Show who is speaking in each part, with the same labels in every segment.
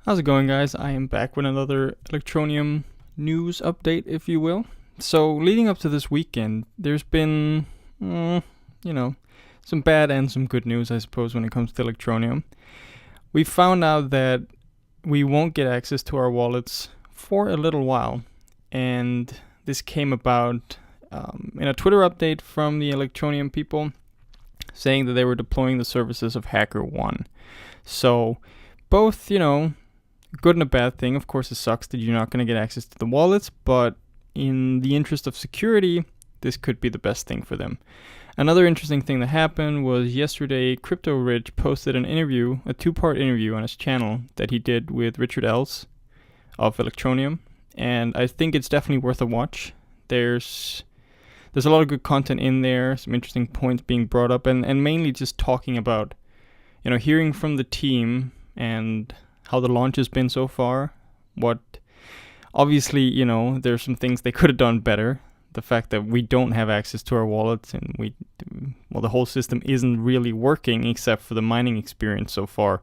Speaker 1: How's it going, guys? I am back with another Electroneum news update, if you will. So, leading up to this weekend, there's been, some bad and some good news, I suppose, when it comes to Electroneum. We found out that we won't get access to our wallets for a little while, and this came about in a Twitter update from the Electroneum people saying that they were deploying the services of Hackerone. So, both, good and a bad thing. Of course, it sucks that you're not going to get access to the wallets, but in the interest of security, this could be the best thing for them. Another interesting thing that happened was yesterday, Crypto Rich posted an interview, a 2-part interview on his channel that he did with Richard Els of Electroneum, and I think it's definitely worth a watch. There's a lot of good content in there, some interesting points being brought up, and mainly just talking about, hearing from the team and how the launch has been so far. What, obviously, there's some things they could have done better. The fact that we don't have access to our wallets and the whole system isn't really working except for the mining experience so far.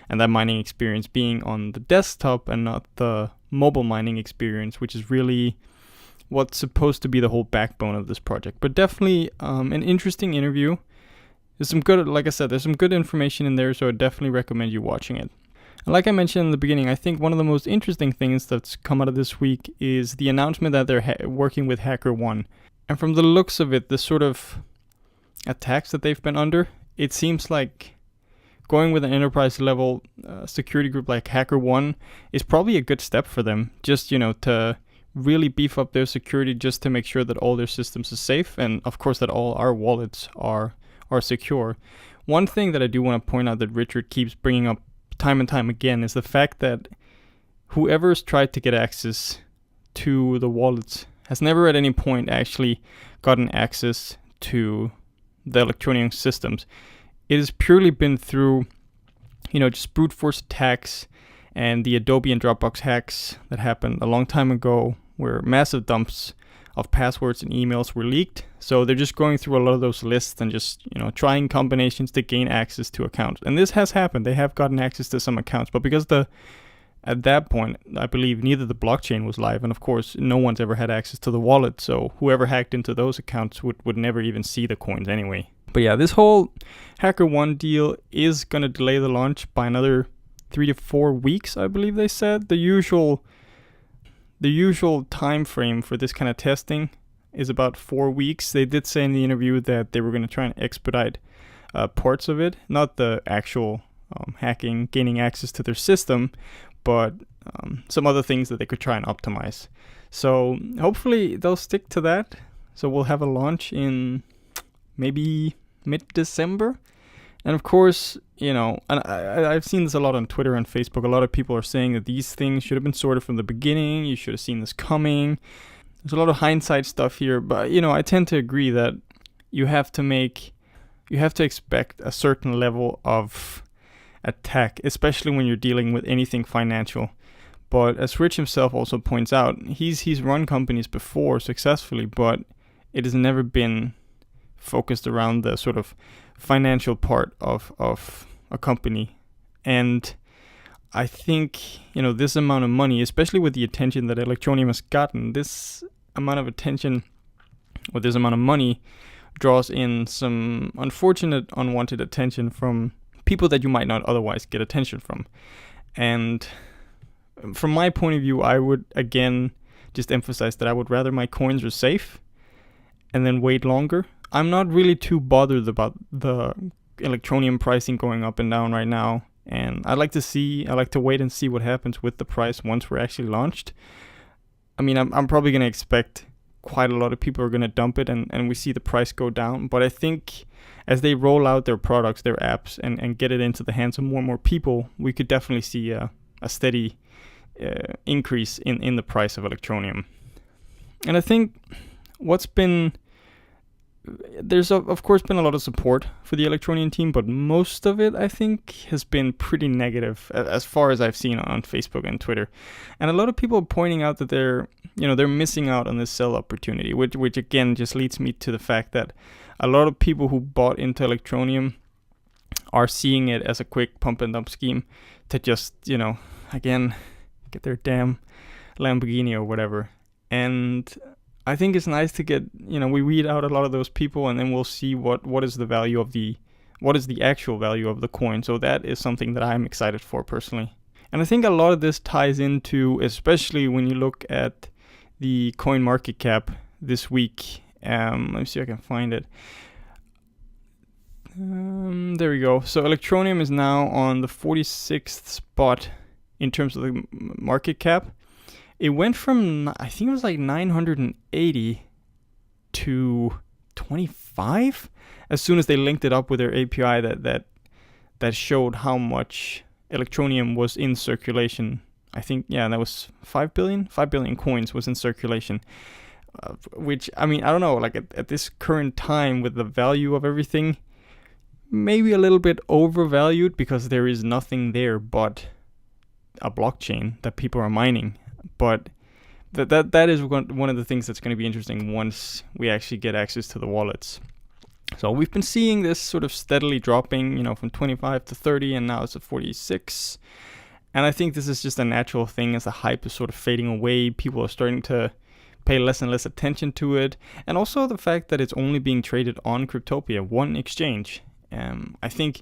Speaker 1: And that mining experience being on the desktop and not the mobile mining experience, which is really what's supposed to be the whole backbone of this project. But definitely an interesting interview. There's some good, like I said, there's some good information in there, so I definitely recommend you watching it. And like I mentioned in the beginning, I think one of the most interesting things that's come out of this week is the announcement that they're working with Hackerone. And from the looks of it, the sort of attacks that they've been under, it seems like going with an enterprise level security group like Hackerone is probably a good step for them. Just, to really beef up their security, just to make sure that all their systems are safe, and of course that all our wallets are secure. One thing that I do want to point out that Richard keeps bringing up time and time again is the fact that whoever's tried to get access to the wallets has never at any point actually gotten access to the Electroneum systems. It has purely been through, just brute force attacks and the Adobe and Dropbox hacks that happened a long time ago, where massive dumps of passwords and emails were leaked. So they're just going through a lot of those lists and just, trying combinations to gain access to accounts. And this has happened. They have gotten access to some accounts, but because at that point, I believe neither the blockchain was live, and of course, no one's ever had access to the wallet. So whoever hacked into those accounts would never even see the coins anyway. But yeah, this whole Hackerone deal is going to delay the launch by another 3 to 4 weeks, I believe they said. The usual time frame for this kind of testing is about 4 weeks. They did say in the interview that they were going to try and expedite parts of it, not the actual hacking, gaining access to their system, but some other things that they could try and optimize. So hopefully they'll stick to that. So we'll have a launch in maybe mid-December. And of course, and I've seen this a lot on Twitter and Facebook. A lot of people are saying that these things should have been sorted from the beginning. You should have seen this coming. There's a lot of hindsight stuff here, but I tend to agree that you have to expect a certain level of attack, especially when you're dealing with anything financial. But as Rich himself also points out, he's run companies before successfully, but it has never been focused around the sort of financial part of a company. And I think, this amount of money, especially with the attention that Electroneum has gotten, this amount of attention or this amount of money draws in some unfortunate, unwanted attention from people that you might not otherwise get attention from. And from my point of view, I would, again, just emphasize that I would rather my coins are safe and then wait longer. I'm not really too bothered about the Electroneum pricing going up and down right now, and I like to wait and see what happens with the price once we're actually launched. I mean, I'm probably going to expect quite a lot of people are going to dump it and we see the price go down, but I think as they roll out their products, their apps, and get it into the hands of more and more people, we could definitely see a steady increase in the price of Electroneum. And I think there's of course been a lot of support for the Electroneum team, but most of it, I think, has been pretty negative as far as I've seen on Facebook and Twitter. And a lot of people are pointing out that they're missing out on this sell opportunity, which again just leads me to the fact that a lot of people who bought into Electroneum are seeing it as a quick pump and dump scheme to just, again, get their damn Lamborghini or whatever. And I think it's nice to get, we weed out a lot of those people, and then we'll see what is the value of what is the actual value of the coin. So that is something that I'm excited for personally. And I think a lot of this ties into, especially when you look at the coin market cap this week. Let me see if I can find it. There we go. So Electroneum is now on the 46th spot in terms of the market cap. It went from, I think it was like 980 to 25 as soon as they linked it up with their API that showed how much Electroneum was in circulation. I think, that was 5 billion coins was in circulation. Which, I don't know, like at this current time with the value of everything, maybe a little bit overvalued because there is nothing there but a blockchain that people are mining. But that is one of the things that's going to be interesting once we actually get access to the wallets. So we've been seeing this sort of steadily dropping, from 25 to 30, and now it's at 46. And I think this is just a natural thing as the hype is sort of fading away. People are starting to pay less and less attention to it. And also the fact that it's only being traded on Cryptopia, one exchange. I think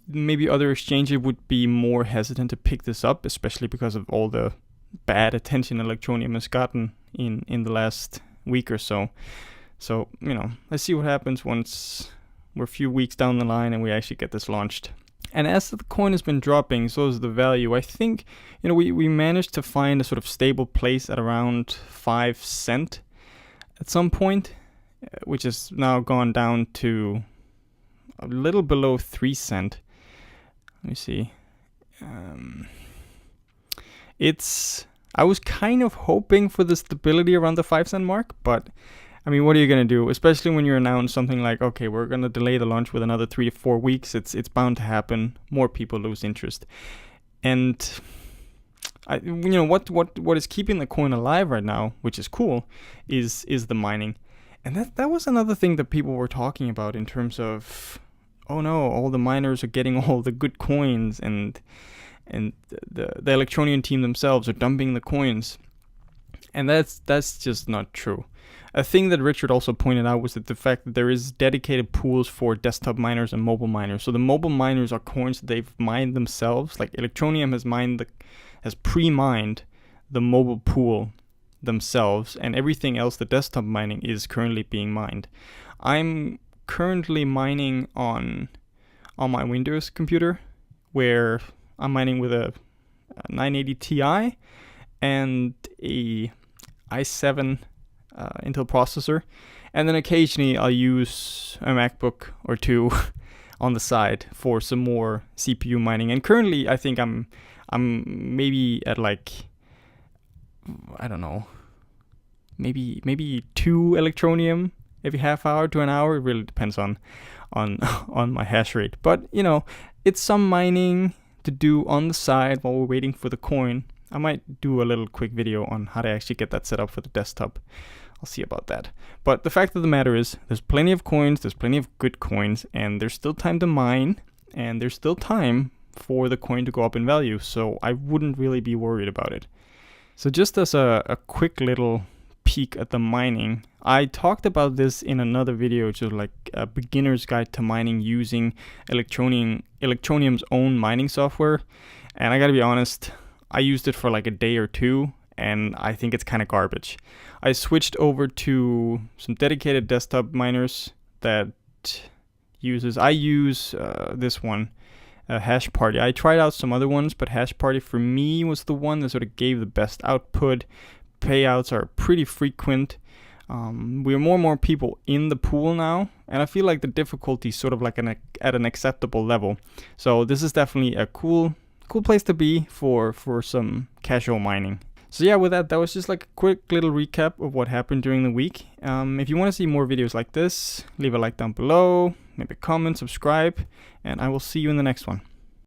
Speaker 1: maybe other exchanges would be more hesitant to pick this up, especially because of all the bad attention Electroneum has gotten in the last week or so. So, let's see what happens once we're a few weeks down the line and we actually get this launched. And as the coin has been dropping, so is the value. I think, we managed to find a sort of stable place at around 5 cents at some point, which has now gone down to a little below 3 cents. Let me see. I was kind of hoping for the stability around the 5 cent mark, but what are you going to do? Especially when you announce something like, okay, we're going to delay the launch with another 3 to 4 weeks. It's bound to happen. More people lose interest. And what is keeping the coin alive right now, which is cool, is the mining. And that was another thing that people were talking about in terms of, oh no, all the miners are getting all the good coins, and the Electroneum team themselves are dumping the coins. And that's just not true. A thing that Richard also pointed out was that the fact that there is dedicated pools for desktop miners and mobile miners. So the mobile miners are coins that they've mined themselves. Like Electroneum has pre-mined the mobile pool themselves, and everything else, the desktop mining, is currently being mined. I'm currently mining on my Windows computer, where I'm mining with a 980 Ti and a i7 Intel processor, and then occasionally I'll use a MacBook or two on the side for some more CPU mining. And currently I think I'm maybe at like, I don't know, maybe 2 Electroneum every half hour to an hour. It really depends on my hash rate, but it's some mining to do on the side while we're waiting for the coin. I might do a little quick video on how to actually get that set up for the desktop. I'll see about that. But the fact of the matter is, there's plenty of coins, there's plenty of good coins, and there's still time to mine, and there's still time for the coin to go up in value, so I wouldn't really be worried about it. So just as a quick little peek at the mining, I talked about this in another video, which is like a beginner's guide to mining using Electroneum's own mining software, and I gotta be honest, I used it for like a day or two, and I think it's kind of garbage. I switched over to some dedicated desktop miners that I use this one, Hash Party. I tried out some other ones, but Hash Party for me was the one that sort of gave the best output. Payouts are pretty frequent. We are more and more people in the pool now, and I feel like the difficulty is sort of like at an acceptable level. So this is definitely a cool place to be for some casual mining. So yeah, with that was just like a quick little recap of what happened during the week. If you want to see more videos like this, leave a like down below, maybe comment, subscribe, and I will see you in the next one.